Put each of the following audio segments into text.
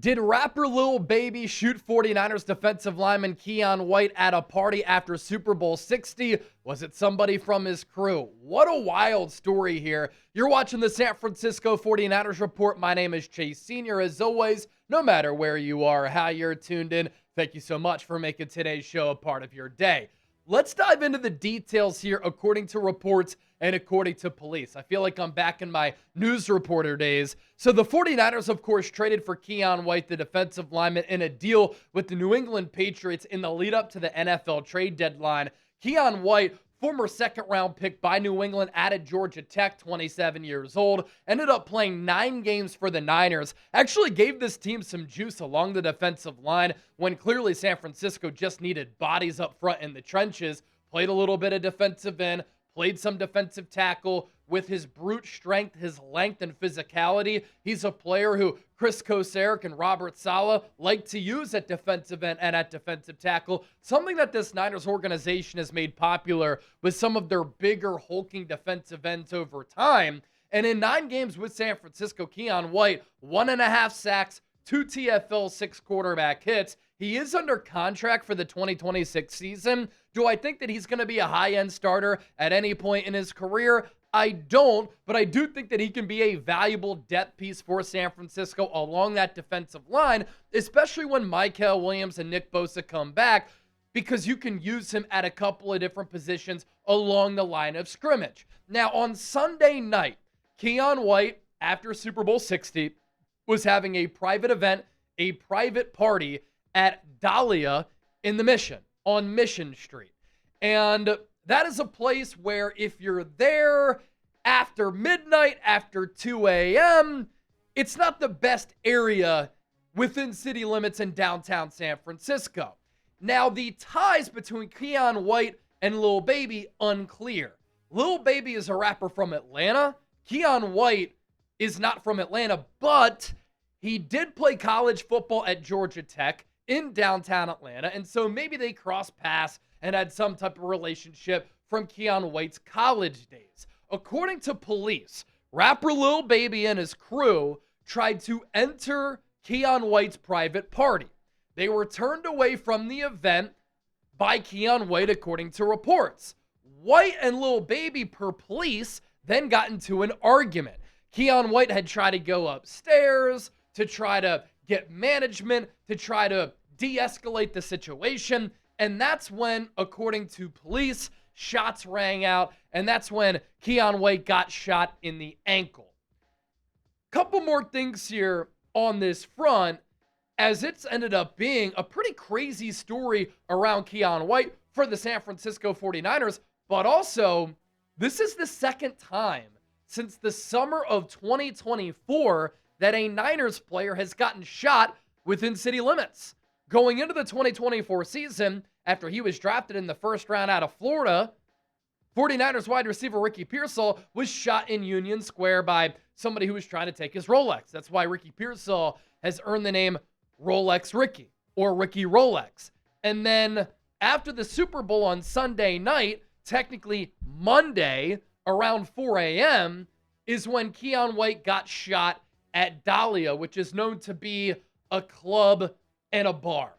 Did rapper Lil Baby shoot 49ers defensive lineman Keion White at a party after Super Bowl 60? Was it somebody from his crew? What a wild story here. You're watching the San Francisco 49ers Report. My name is Chase Sr. As always, no matter where you are, how you're tuned in, thank you so much for making today's show a part of your day. Let's dive into the details here according to reports and according to police. I feel like I'm back in my news reporter days. So the 49ers, of course, traded for Keion White, the defensive lineman, in a deal with the New England Patriots in the lead up to the NFL trade deadline. Keion White, former second-round pick by New England out of Georgia Tech, 27 years old, ended up playing 9 games for the Niners. Actually gave this team some juice along the defensive line when clearly San Francisco just needed bodies up front in the trenches. Played a little bit of defensive end, played some defensive tackle. With his brute strength, his length, and physicality, he's a player who Chris Kosaric and Robert Saleh like to use at defensive end and at defensive tackle, something that this Niners organization has made popular with some of their bigger, hulking defensive ends over time. And in 9 games with San Francisco, Keion White, 1.5 sacks, 2 TFL, 6 quarterback hits. He is under contract for the 2026 season. Do I think that he's going to be a high-end starter at any point in his career? I don't, but I do think that he can be a valuable depth piece for San Francisco along that defensive line, especially when Mykel Williams and Nick Bosa come back, because you can use him at a couple of different positions along the line of scrimmage. Now, on Sunday night, Keion White, after Super Bowl 60, was having a private event, a private party at Dahlia in the Mission, on Mission Street. And that is a place where if you're there after midnight, after 2 a.m., it's not the best area within city limits in downtown San Francisco. Now, the ties between Keion White and Lil Baby, unclear. Lil Baby is a rapper from Atlanta. Keion White is not from Atlanta, but he did play college football at Georgia Tech in downtown Atlanta, and so maybe they crossed paths and had some type of relationship from Keion White's college days. According to police, rapper Lil Baby and his crew tried to enter Keion White's private party. They were turned away from the event by Keion White, according to reports. White and Lil Baby, per police, then got into an argument. Keion White had tried to go upstairs to try to get management, to try to de-escalate the situation. And that's when, according to police, shots rang out. And that's when Keion White got shot in the ankle. Couple more things here on this front, as it's ended up being a pretty crazy story around Keion White for the San Francisco 49ers. But also, this is the second time since the summer of 2024 that a Niners player has gotten shot within city limits. Going into the 2024 season, after he was drafted in the first round out of Florida, 49ers wide receiver Ricky Pearsall was shot in Union Square by somebody who was trying to take his Rolex. That's why Ricky Pearsall has earned the name Rolex Ricky, or Ricky Rolex. And then after the Super Bowl on Sunday night, technically Monday, around 4 a.m., is when Keion White got shot at Dahlia, which is known to be a club and a bar.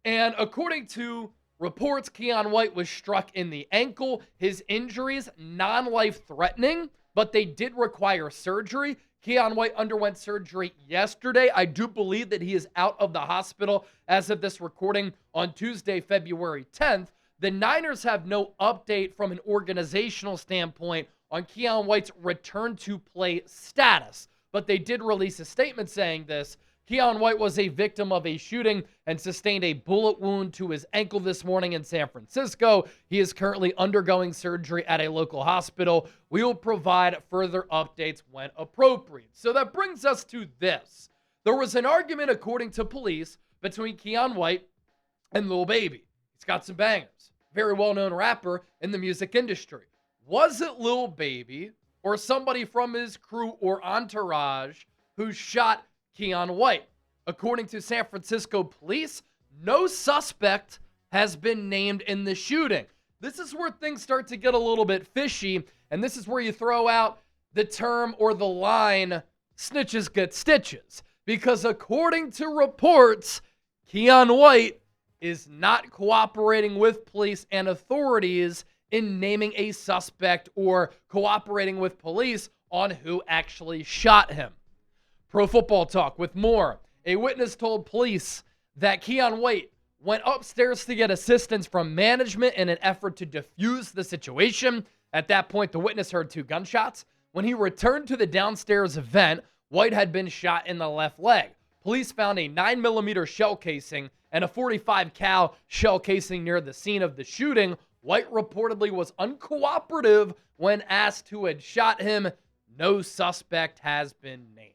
And according to reports, Keion White was struck in the ankle. His injuries, non-life-threatening, but they did require surgery. Keion White underwent surgery yesterday. I do believe that he is out of the hospital as of this recording on Tuesday, February 10th. The Niners have no update from an organizational standpoint on Keion White's return to play status, but they did release a statement saying this. Keion White was a victim of a shooting and sustained a bullet wound to his ankle this morning in San Francisco. He is currently undergoing surgery at a local hospital. We will provide further updates when appropriate. So that brings us to this. There was an argument, according to police, between Keion White and Lil Baby. He's got some bangers. Very well-known rapper in the music industry. Was it Lil Baby or somebody from his crew or entourage who shot Keion White? According to San Francisco police, no suspect has been named in the shooting. This is where things start to get a little bit fishy, and this is where you throw out the term or the line, snitches get stitches. because according to reports, Keon White is not cooperating with police and authorities in naming a suspect or cooperating with police on who actually shot him. Pro Football Talk with more. A witness told police that Keion White went upstairs to get assistance from management in an effort to defuse the situation. At that point, the witness heard 2 gunshots. When he returned to the downstairs event, White had been shot in the left leg. Police found a 9mm shell casing and a .45 cal shell casing near the scene of the shooting. White reportedly was uncooperative when asked who had shot him. No suspect has been named.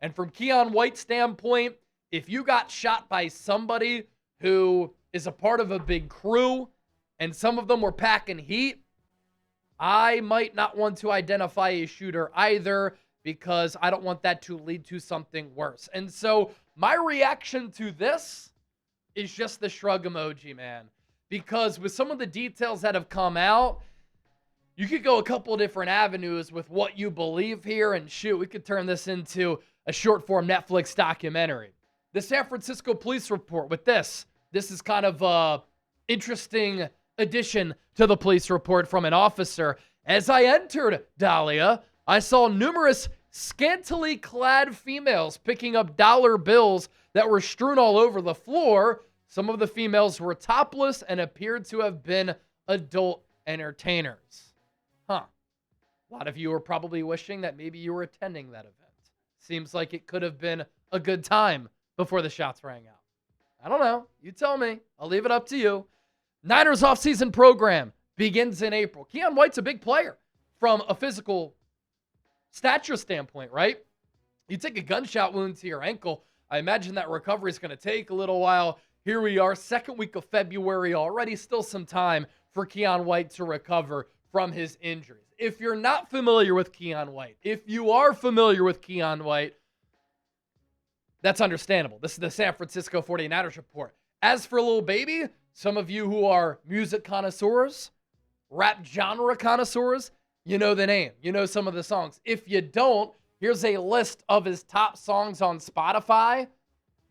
And from Keon White's standpoint, if you got shot by somebody who is a part of a big crew and some of them were packing heat, I might not want to identify a shooter either, because I don't want that to lead to something worse. And so my reaction to this is just the shrug emoji, man. Because with some of the details that have come out, you could go a couple of different avenues with what you believe here. And shoot, we could turn this into a short-form Netflix documentary. The San Francisco police report with this. This is kind of an interesting addition to the police report from an officer. As I entered Dahlia, I saw numerous scantily clad females picking up dollar bills that were strewn all over the floor. Some of the females were topless and appeared to have been adult entertainers. Huh. A lot of you are probably wishing that maybe you were attending that event. Seems like it could have been a good time before the shots rang out. I don't know. You tell me. I'll leave it up to you. Niners offseason program begins in April. Keon White's a big player from a physical stature standpoint, right? You take a gunshot wound to your ankle, I imagine that recovery is going to take a little while. Here we are, second week of February already, still some time for Keon White to recover from his injuries. If you're not familiar with Keon White, if you are familiar with Keon White, that's understandable. This is the San Francisco 49ers report. As for Lil Baby, some of you who are music connoisseurs, rap genre connoisseurs, you know the name. You know some of the songs. If you don't, here's a list of his top songs on Spotify.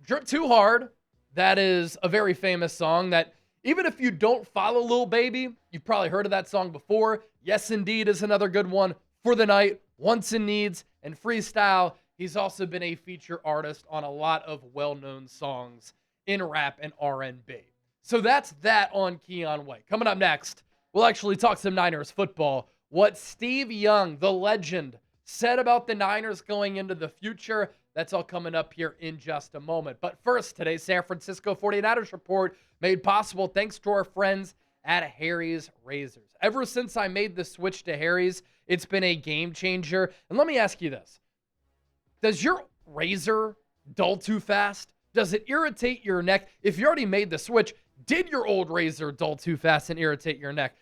Drip Too Hard. That is a very famous song that even if you don't follow Lil Baby, you've probably heard of that song before. Yes, Indeed is another good one. For the Night, Wants and Needs, and Freestyle. He's also been a feature artist on a lot of well-known songs in rap and R&B. So that's that on Keon White. Coming up next, we'll actually talk some Niners football. What Steve Young, the legend, said about the Niners going into the future. That's all coming up here in just a moment. But first, today's San Francisco 49ers report made possible thanks to our friends at Harry's Razors. Ever since I made the switch to Harry's, it's been a game changer. And let me ask you this. Does your razor dull too fast? Does it irritate your neck? If you already made the switch, did your old razor dull too fast and irritate your neck?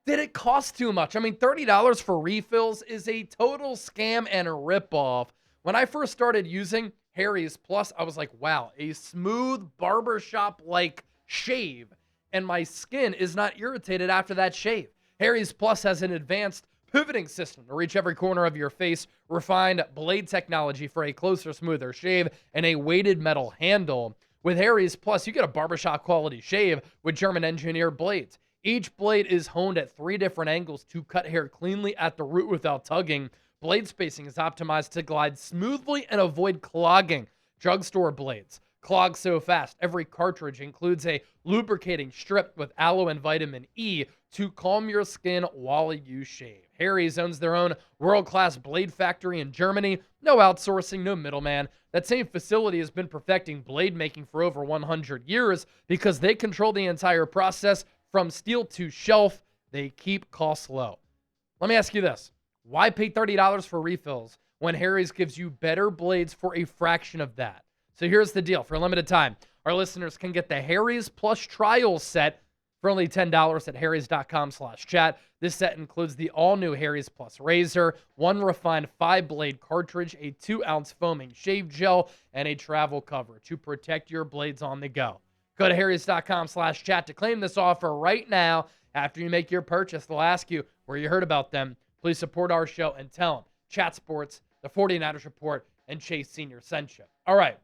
Did it cost too much? I mean, $30 for refills is a total scam and a ripoff. When I first started using Harry's Plus, I was like, wow, a smooth barbershop-like shave, and my skin is not irritated after that shave. Harry's Plus has an advanced pivoting system to reach every corner of your face, refined blade technology for a closer, smoother shave, and a weighted metal handle. With Harry's Plus, you get a barbershop-quality shave with German-engineered blades. Each blade is honed at 3 different angles to cut hair cleanly at the root without tugging. Blade spacing is optimized to glide smoothly and avoid clogging. Drugstore blades clog so fast. Every cartridge includes a lubricating strip with aloe and vitamin E to calm your skin while you shave. Harry's owns their own world-class blade factory in Germany. No outsourcing, no middleman. That same facility has been perfecting blade making for over 100 years because they control the entire process from steel to shelf. They keep costs low. Let me ask you this. Why pay $30 for refills when Harry's gives you better blades for a fraction of that? So here's the deal. For a limited time, our listeners can get the Harry's Plus trial set for only $10 at harrys.com/chat. This set includes the all-new Harry's Plus razor, 1 refined 5-blade cartridge, a 2-ounce foaming shave gel, and a travel cover to protect your blades on the go. Go to harrys.com/chat to claim this offer right now. After you make your purchase, they'll ask you where you heard about them. Please support our show and tell them Chat Sports, the 49ers Report, and Chase Sr. sent you. All right.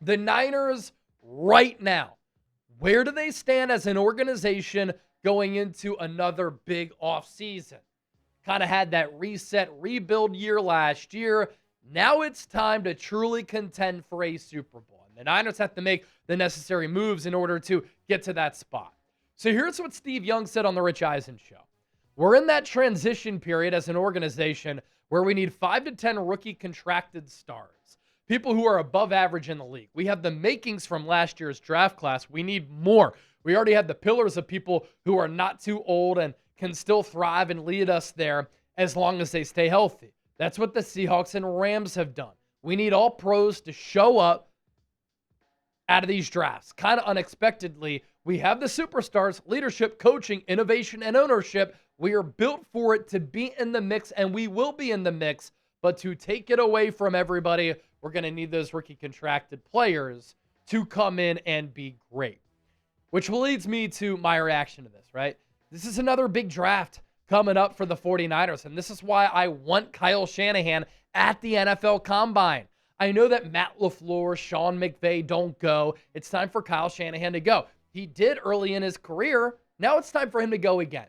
The Niners right now, where do they stand as an organization going into another big offseason? Kind of had that reset, rebuild year last year. Now it's time to truly contend for a Super Bowl. And the Niners have to make the necessary moves in order to get to that spot. So here's what Steve Young said on the Rich Eisen show. We're in that transition period as an organization where we need 5 to 10 rookie contracted stars, people who are above average in the league. We have the makings from last year's draft class. We need more. We already have the pillars of people who are not too old and can still thrive and lead us there as long as they stay healthy. That's what the Seahawks and Rams have done. We need all pros to show up out of these drafts. Kind of unexpectedly, we have the superstars, leadership, coaching, innovation, and ownership. We are built for it to be in the mix, and we will be in the mix. But to take it away from everybody, we're going to need those rookie contracted players to come in and be great. Which leads me to my reaction to this, right? This is another big draft coming up for the 49ers, and this is why I want Kyle Shanahan at the NFL Combine. I know that Matt LaFleur, Sean McVay don't go. It's time for Kyle Shanahan to go. He did early in his career. Now it's time for him to go again.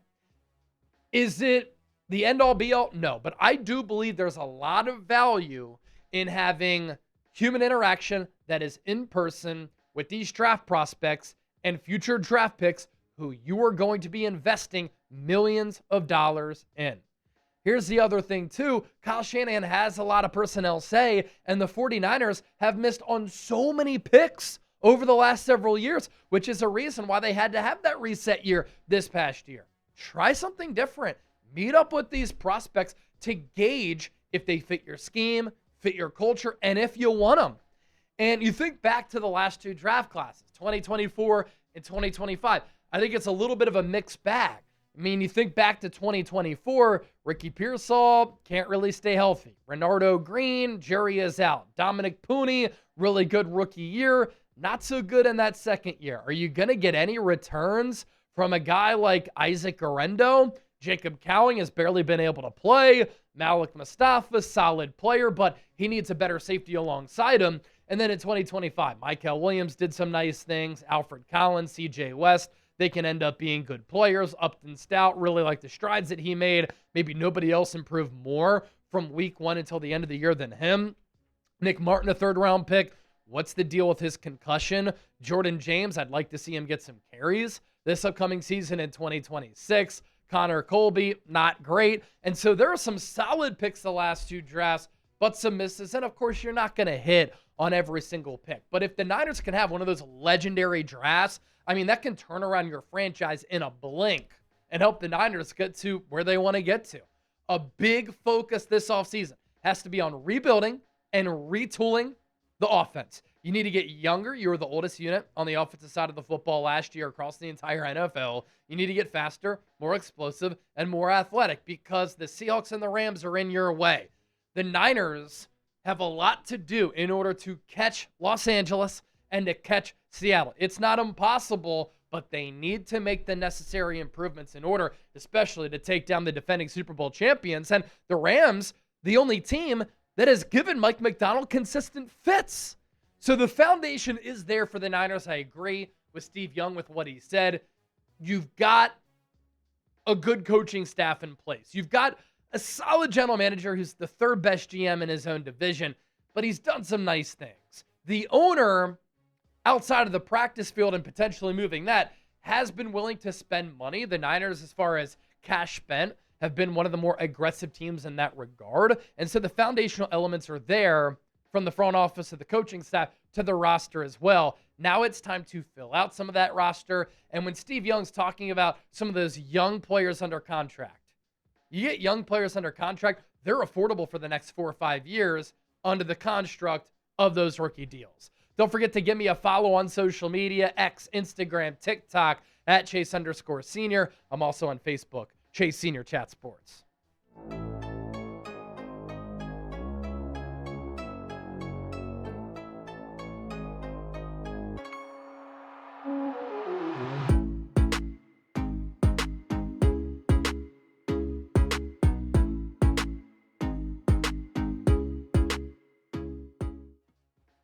Is it the end-all, be-all? No, but I do believe there's a lot of value in having human interaction that is in person with these draft prospects and future draft picks who you are going to be investing millions of dollars in. Here's the other thing, too. Kyle Shanahan has a lot of personnel say, and the 49ers have missed on so many picks over the last several years, which is a reason why they had to have that reset year this past year. Try something different. Meet up with these prospects to gauge if they fit your scheme, fit your culture, and if you want them. And you think back to the last two draft classes, 2024 and 2025. I think it's a little bit of a mixed bag. I mean, you think back to 2024, Ricky Pearsall can't really stay healthy. Renardo Green, Jerry is out. Dominic Pooney, really good rookie year. Not so good in that second year. Are you going to get any returns from a guy like Isaac Orendo? Jacob Cowing has barely been able to play. Malik Mustafa, solid player, but he needs a better safety alongside him. And then in 2025, Michael Williams did some nice things. Alfred Collins, CJ West, they can end up being good players. Upton Stout, really like the strides that he made. Maybe nobody else improved more from week one until the end of the year than him. Nick Martin, a third-round pick. What's the deal with his concussion? Jordan James, I'd like to see him get some carries this upcoming season in 2026. Connor Colby, not great. And so there are some solid picks the last two drafts, but some misses. And, of course, you're not going to hit on every single pick. But if the Niners can have one of those legendary drafts, I mean, that can turn around your franchise in a blink and help the Niners get to where they want to get to. A big focus this offseason has to be on rebuilding and retooling the offense. You need to get younger. You were the oldest unit on the offensive side of the football last year across the entire NFL. You need to get faster, more explosive, and more athletic because the Seahawks and the Rams are in your way. The Niners have a lot to do in order to catch Los Angeles and to catch Seattle. It's not impossible, but they need to make the necessary improvements in order, especially to take down the defending Super Bowl champions. And the Rams, the only team that has given Mike Macdonald consistent fits. So the foundation is there for the Niners. I agree with Steve Young with what he said. You've got a good coaching staff in place. You've got a solid general manager who's the third best GM in his own division, but he's done some nice things. The owner, outside of the practice field and potentially moving that, has been willing to spend money. The Niners, as far as cash spent, have been one of the more aggressive teams in that regard. And so the foundational elements are there from the front office to the coaching staff to the roster as well. Now it's time to fill out some of that roster. And when Steve Young's talking about some of those young players under contract, you get young players under contract, they're affordable for the next 4 or 5 years under the construct of those rookie deals. Don't forget to give me a follow on social media, X, Instagram, TikTok, at Chase_Senior. I'm also on Facebook, Chase Senior Chat Sports.